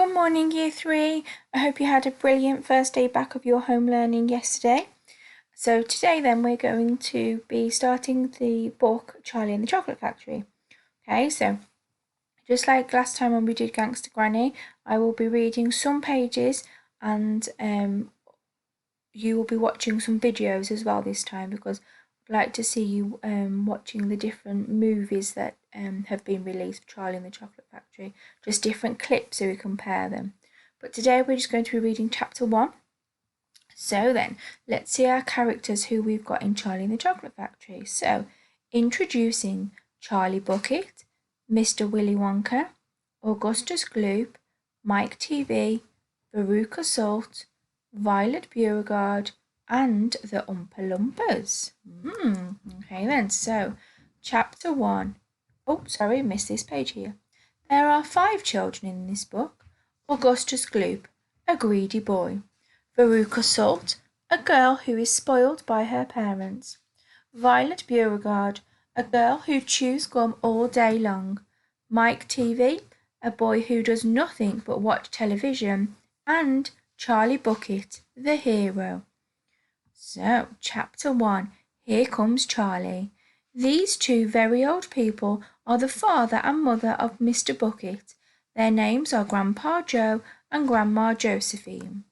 Good morning, Year 3. I hope you had a brilliant first day back of your home learning yesterday. So today then we're going to be starting the book Charlie and the Chocolate Factory. Okay, so just like last time when we did Gangster Granny, I will be reading some pages and you will be watching some videos as well this time, because I'd like to see you watching the different movies that have been released for Charlie and the Chocolate Factory, just different clips so we compare them. But today we're just going to be reading chapter 1. So then, let's see our characters who we've got in Charlie and the Chocolate Factory. So, introducing Charlie Bucket, Mr. Willy Wonka, Augustus Gloop, Mike TV, Veruca Salt, Violet Beauregard, and the Oompa Loompas. Okay then, so chapter 1. Oh, sorry, missed this page here. There are 5 children in this book. Augustus Gloop, a greedy boy. Veruca Salt, a girl who is spoiled by her parents. Violet Beauregard, a girl who chews gum all day long. Mike TV, a boy who does nothing but watch television. And Charlie Bucket, the hero. So, chapter 1. Here comes Charlie. These 2 very old people are the father and mother of Mr. Bucket. Their names are Grandpa Joe and Grandma Josephine.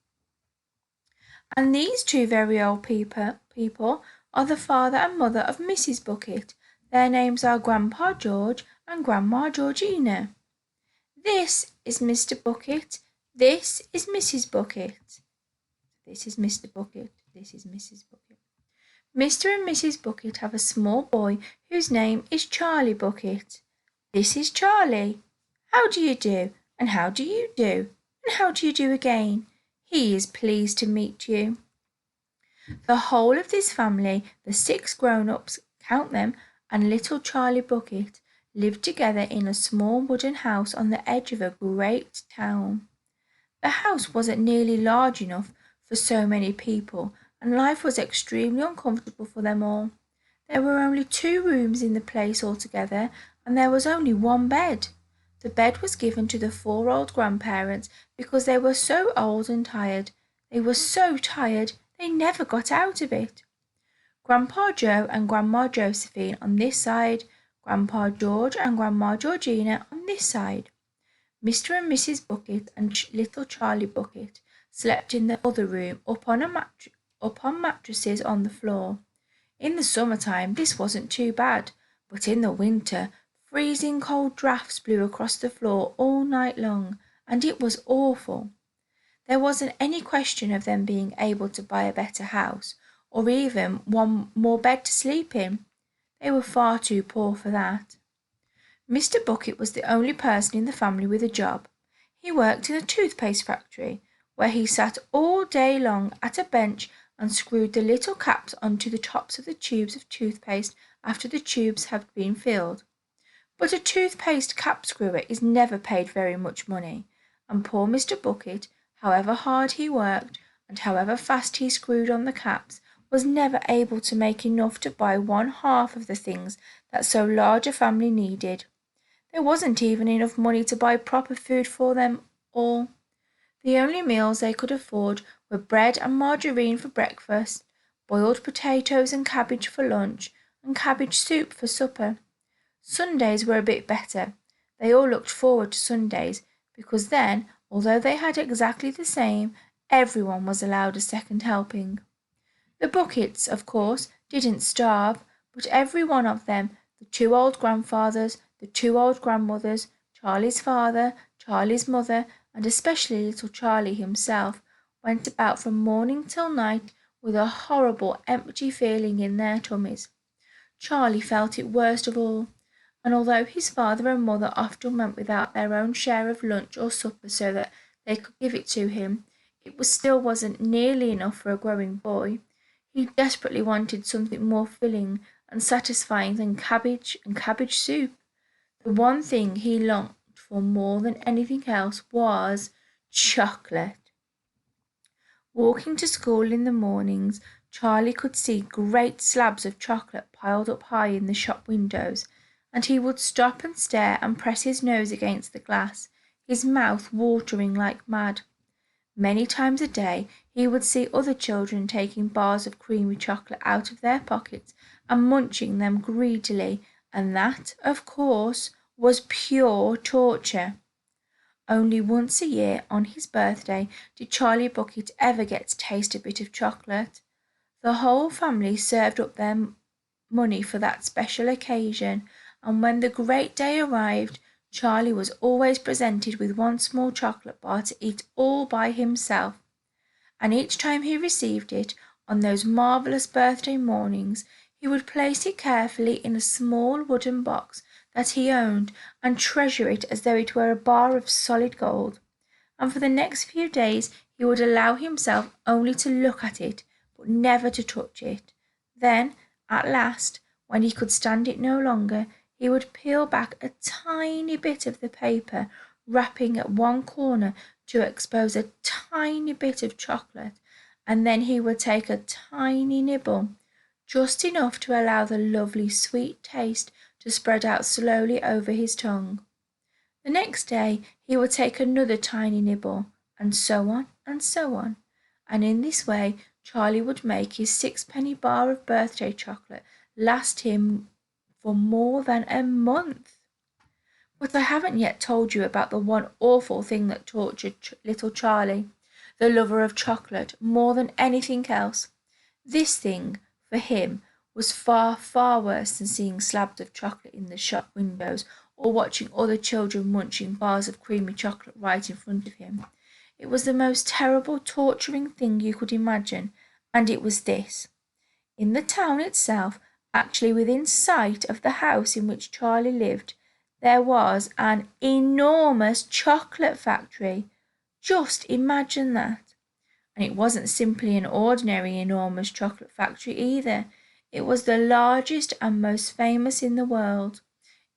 And these 2 very old people are the father and mother of Mrs. Bucket. Their names are Grandpa George and Grandma Georgina. This is Mr. Bucket. This is Mrs. Bucket. This is Mr. Bucket. This is Mrs. Bucket. Mr. and Mrs. Bucket have a small boy whose name is Charlie Bucket. This is Charlie. How do you do? And how do you do? And how do you do again? He is pleased to meet you. The whole of this family, the 6 grown-ups, count them, and little Charlie Bucket, lived together in a small wooden house on the edge of a great town. The house wasn't nearly large enough for so many people, and life was extremely uncomfortable for them all. There were only 2 rooms in the place altogether, and there was only 1 bed. The bed was given to the 4 old grandparents because they were so old and tired. They were so tired they never got out of it. Grandpa Joe and Grandma Josephine on this side, Grandpa George and Grandma Georgina on this side. Mr. and Mrs. Bucket and little Charlie Bucket slept in the other room up on mattresses on the floor. In the summertime this wasn't too bad, but in the winter freezing cold draughts blew across the floor all night long, and it was awful. There wasn't any question of them being able to buy a better house, or even one more bed to sleep in. They were far too poor for that. Mr. Bucket was the only person in the family with a job. He worked in a toothpaste factory, where he sat all day long at a bench and screwed the little caps onto the tops of the tubes of toothpaste after the tubes had been filled. But a toothpaste cap screwer is never paid very much money, and poor Mr. Bucket, however hard he worked and however fast he screwed on the caps, was never able to make enough to buy 1/2 of the things that so large a family needed. There wasn't even enough money to buy proper food for them all. The only meals they could afford were bread and margarine for breakfast, boiled potatoes and cabbage for lunch, and cabbage soup for supper. Sundays were a bit better. They all looked forward to Sundays, because then, although they had exactly the same, everyone was allowed a second helping. The Buckets, of course, didn't starve, but every one of them, the 2 old grandfathers, the 2 old grandmothers, Charlie's father, Charlie's mother, and especially little Charlie himself, went about from morning till night with a horrible empty feeling in their tummies. Charlie felt it worst of all, and although his father and mother often went without their own share of lunch or supper so that they could give it to him, it still wasn't nearly enough for a growing boy. He desperately wanted something more filling and satisfying than cabbage and cabbage soup. The one thing he longed for more than anything else was chocolate. Walking to school in the mornings, Charlie could see great slabs of chocolate piled up high in the shop windows, and he would stop and stare and press his nose against the glass, his mouth watering like mad. Many times a day he would see other children taking bars of creamy chocolate out of their pockets and munching them greedily, and that, of course, was pure torture. Only once a year, on his birthday, did Charlie Bucket ever get to taste a bit of chocolate. The whole family served up their money for that special occasion, and when the great day arrived, Charlie was always presented with one small chocolate bar to eat all by himself. And each time he received it, on those marvellous birthday mornings, he would place it carefully in a small wooden box that he owned and treasure it as though it were a bar of solid gold. And for the next few days he would allow himself only to look at it, but never to touch it. Then, at last, when he could stand it no longer, he would peel back a tiny bit of the paper, wrapping at one corner to expose a tiny bit of chocolate, and then he would take a tiny nibble, just enough to allow the lovely sweet taste to spread out slowly over his tongue. The next day he would take another tiny nibble, and so on and so on, and in this way Charlie would make his sixpenny bar of birthday chocolate last him for more than a month. But I haven't yet told you about the one awful thing that tortured little Charlie, the lover of chocolate, more than anything else. This thing, for him, was far, far worse than seeing slabs of chocolate in the shop windows or watching other children munching bars of creamy chocolate right in front of him. It was the most terrible, torturing thing you could imagine, and it was this. In the town itself, actually within sight of the house in which Charlie lived, there was an enormous chocolate factory. Just imagine that. And it wasn't simply an ordinary enormous chocolate factory either. It was the largest and most famous in the world.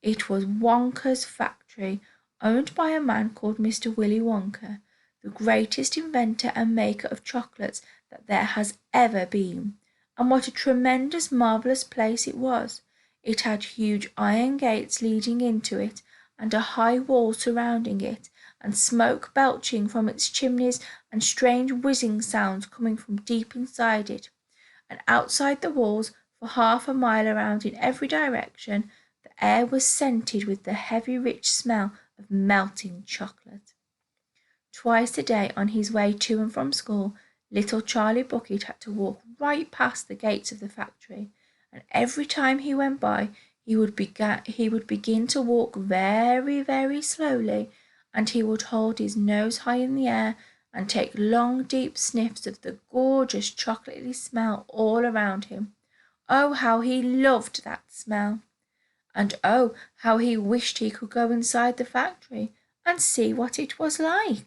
It was Wonka's factory, owned by a man called Mr. Willy Wonka, the greatest inventor and maker of chocolates that there has ever been. And what a tremendous, marvellous place it was! It had huge iron gates leading into it, and a high wall surrounding it, and smoke belching from its chimneys, and strange whizzing sounds coming from deep inside it. And outside the walls, for half a mile around in every direction, the air was scented with the heavy, rich smell of melting chocolate. Twice a day on his way to and from school, little Charlie Bucket had to walk right past the gates of the factory, and every time he went by, he would begin to walk very, very slowly, and he would hold his nose high in the air and take long, deep sniffs of the gorgeous chocolatey smell all around him. Oh, how he loved that smell! And oh, how he wished he could go inside the factory and see what it was like.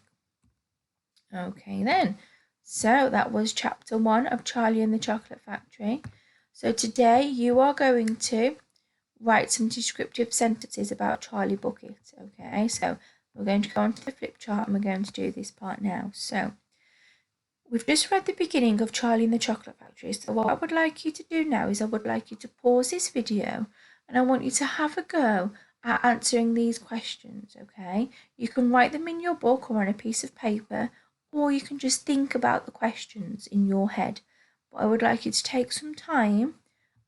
Okay then, so that was chapter 1 of Charlie and the Chocolate Factory. So today you are going to write some descriptive sentences about Charlie Bucket. Okay, so we're going to go onto the flip chart and we're going to do this part now. So we've just read the beginning of Charlie and the Chocolate Factory. So what I would like you to do now is I would like you to pause this video and I want you to have a go at answering these questions, okay? You can write them in your book or on a piece of paper, or you can just think about the questions in your head. But I would like you to take some time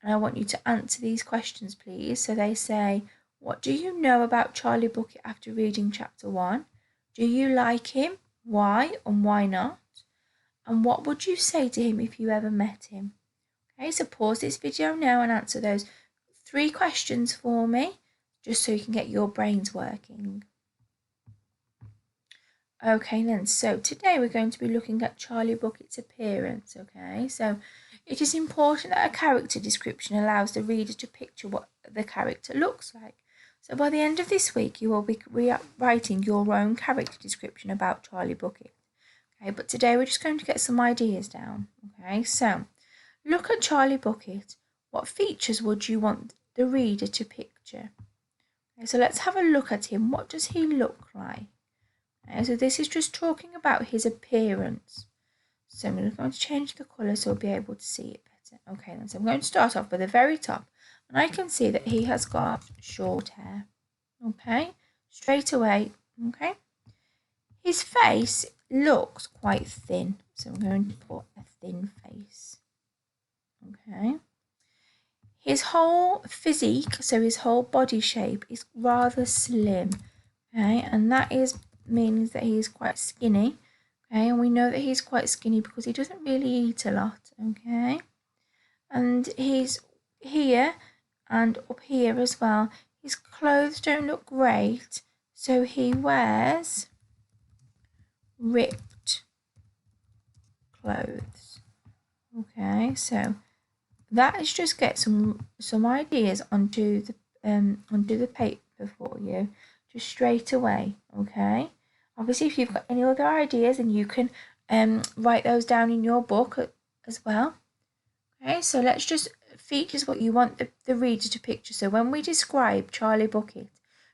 and I want you to answer these questions, please. So they say, what do you know about Charlie Bucket after reading chapter 1? Do you like him? Why and why not? And what would you say to him if you ever met him? Okay, so pause this video now and answer those 3 questions for me, just so you can get your brains working. Okay then, so today we're going to be looking at Charlie Bucket's appearance, okay? So it is important that a character description allows the reader to picture what the character looks like. So by the end of this week, you will be writing your own character description about Charlie Bucket. Okay, but today we're just going to get some ideas down, okay? So look at Charlie Bucket. What features would you want the reader to picture? Okay, so let's have a look at him. What does he look like? Okay, so this is just talking about his appearance. So I'm going to change the colour so we'll be able to see it better. Okay, then so I'm going to start off by the very top. And I can see that he has got short hair. Okay, straight away. Okay, His face looks quite thin, so I'm going to put a thin face. Okay. His whole physique, so his whole body shape, is rather slim. Okay, and that means that he is quite skinny. Okay, and we know that he's quite skinny because he doesn't really eat a lot. Okay, and he's here and up here as well. His clothes don't look great, so he wears ripped clothes. Okay, so that is just get some ideas onto the paper for you, just straight away. Okay, obviously if you've got any other ideas, then you can write those down in your book as well. Okay, so let's just features what you want the reader to picture. So when we describe Charlie Bucket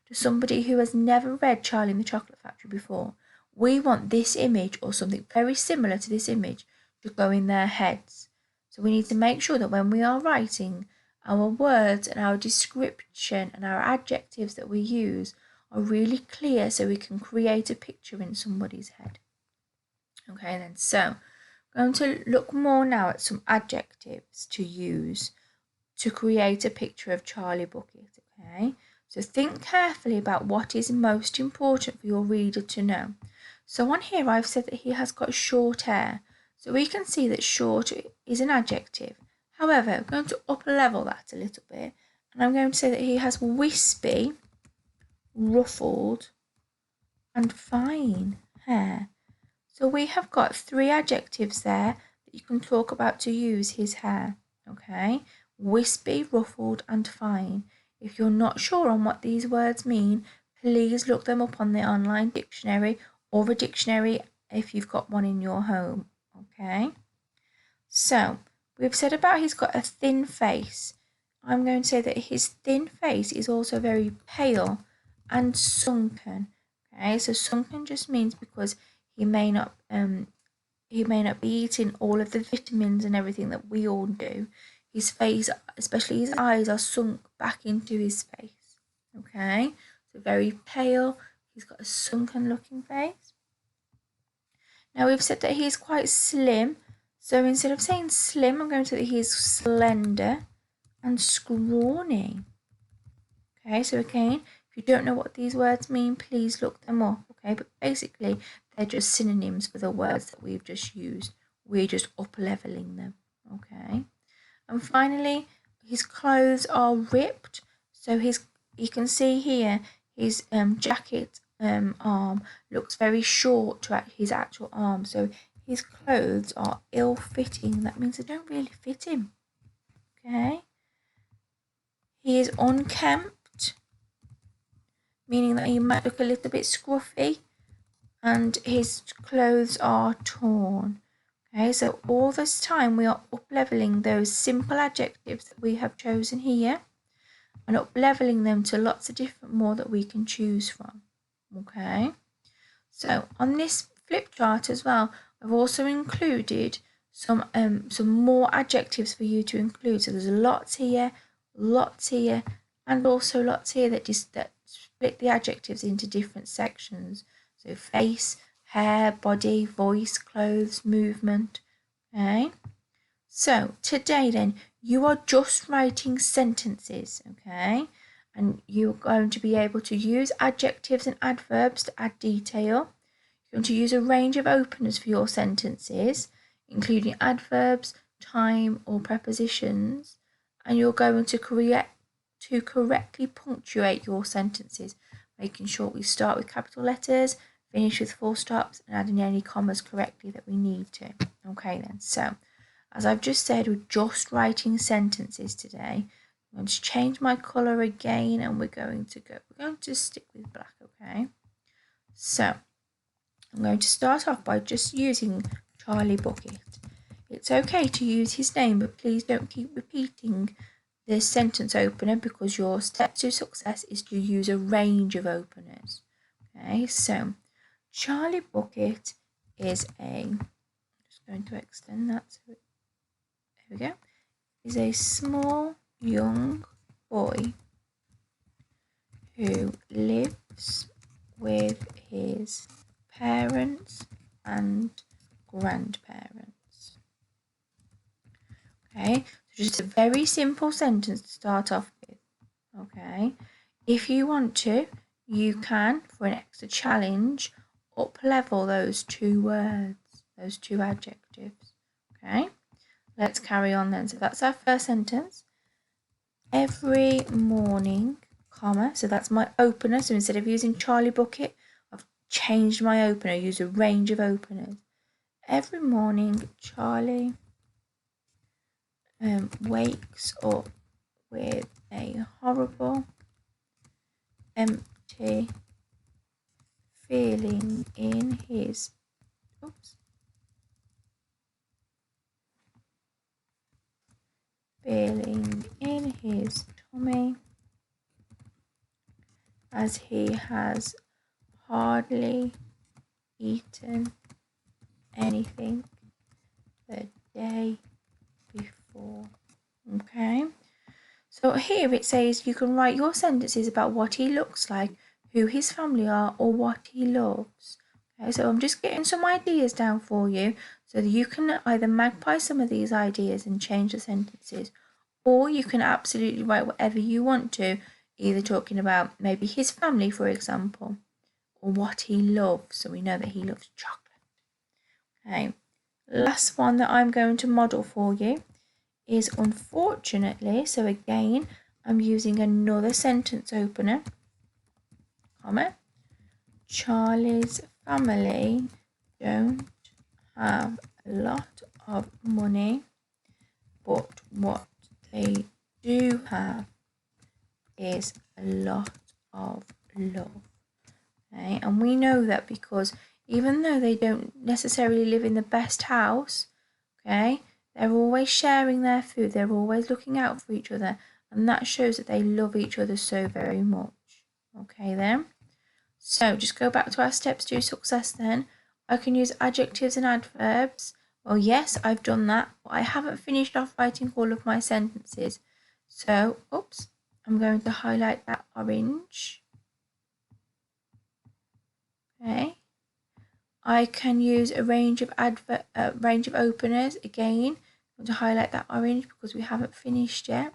to somebody who has never read Charlie and the Chocolate Factory before, we want this image or something very similar to this image to go in their heads. So we need to make sure that when we are writing, our words and our description and our adjectives that we use are really clear so we can create a picture in somebody's head. Okay then, so I'm going to look more now at some adjectives to use to create a picture of Charlie Bucket. Okay, so think carefully about what is most important for your reader to know. So on here I've said that he has got short hair. So we can see that short is an adjective. However, I'm going to up level that a little bit, and I'm going to say that he has wispy, ruffled, and fine hair. So we have got 3 adjectives there that you can talk about to use his hair. Okay, wispy, ruffled, and fine. If you're not sure on what these words mean, please look them up on the online dictionary or a dictionary if you've got one in your home. Okay, so we've said about he's got a thin face. I'm going to say that his thin face is also very pale and sunken. Okay, so sunken just means because he may not be eating all of the vitamins and everything that we all do. His face, especially his eyes, are sunk back into his face. Okay, so very pale. He's got a sunken looking face. Now we've said that he's quite slim. So instead of saying slim, I'm going to say that he's slender and scrawny. Okay, so again, if you don't know what these words mean, please look them up. Okay, but basically they're just synonyms for the words that we've just used. We're just up leveling them. Okay, and finally, his clothes are ripped. So you can see here his jacket arm looks very short to his actual arm. So his clothes are ill-fitting. That means they don't really fit him. Okay, he is unkempt, meaning that he might look a little bit scruffy, and his clothes are torn. Okay, so all this time we are up leveling those simple adjectives that we have chosen here and up leveling them to lots of different more that we can choose from. Okay, so on this flip chart as well, I've also included some more adjectives for you to include. So there's lots here, and also lots here that split the adjectives into different sections. So face, hair, body, voice, clothes, movement. Okay. So today then, you are just writing sentences, okay? And you're going to be able to use adjectives and adverbs to add detail. You're going to use a range of openers for your sentences, including adverbs, time, or prepositions. And you're going to correctly punctuate your sentences, making sure we start with capital letters, finish with full stops, and adding any commas correctly that we need to. Okay then, so as I've just said, we're just writing sentences today. I'm going to change my colour again, and we're going to stick with black, okay? So I'm going to start off by just using Charlie Bucket. It's okay to use his name, but please don't keep repeating the sentence opener, because your step to success is to use a range of openers. Okay, so Charlie Bucket is I'm just going to extend that so there we go, is a small young boy who lives with his parents and grandparents. Okay, so just a very simple sentence to start off with. Okay, if you want to, you can, for an extra challenge, up level those two words, those two adjectives. Okay, let's carry on then. So that's our first sentence. Every morning, comma, so that's my opener. So instead of using Charlie Bucket, I've changed my opener, use a range of openers. Every morning, Charlie wakes up with a horrible, empty feeling in his tummy as he has hardly eaten anything the day before. Okay, so here it says you can write your sentences about what he looks like, who his family are, or what he loves. Okay, so I'm just getting some ideas down for you so that you can either magpie some of these ideas and change the sentences, or you can absolutely write whatever you want to, either talking about maybe his family, for example, or what he loves. So we know that he loves chocolate. Okay, last one that I'm going to model for you is unfortunately. So again, I'm using another sentence opener, comma, Charlie's family don't have a lot of money, but what they do have is a lot of love. Okay, and we know that because even though they don't necessarily live in the best house, okay, they're always sharing their food, they're always looking out for each other, and that shows that they love each other so very much. Okay then, so just go back to our steps to success then. I can use adjectives and adverbs. Well, yes, I've done that, but I haven't finished off writing all of my sentences. So, I'm going to highlight that orange. Okay. I can use a range of openers again. I'm going to highlight that orange because we haven't finished yet.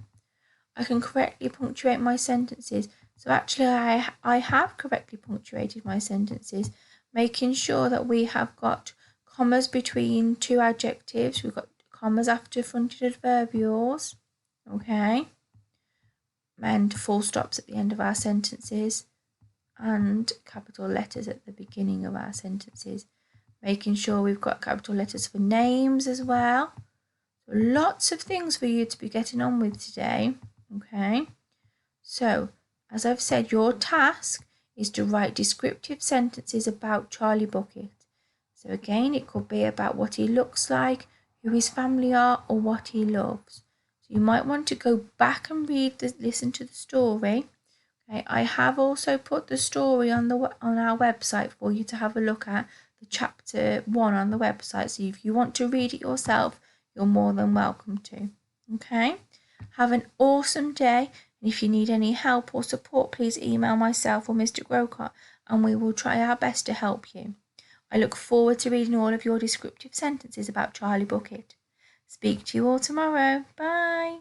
I can correctly punctuate my sentences. So actually I have correctly punctuated my sentences, making sure that we have got commas between two adjectives. We've got commas after fronted adverbials, okay, and full stops at the end of our sentences, and capital letters at the beginning of our sentences, making sure we've got capital letters for names as well. So lots of things for you to be getting on with today. Okay, so as I've said, your task is to write descriptive sentences about Charlie Bucket. So again, it could be about what he looks like, who his family are, or what he loves. So you might want to go back and listen to the story. Okay, I have also put the story on our website for you to have a look at, the chapter 1 on the website. So if you want to read it yourself, you're more than welcome to. Okay, have an awesome day. And if you need any help or support, please email myself or Mr. Grocott, and we will try our best to help you. I look forward to reading all of your descriptive sentences about Charlie Bucket. Speak to you all tomorrow. Bye.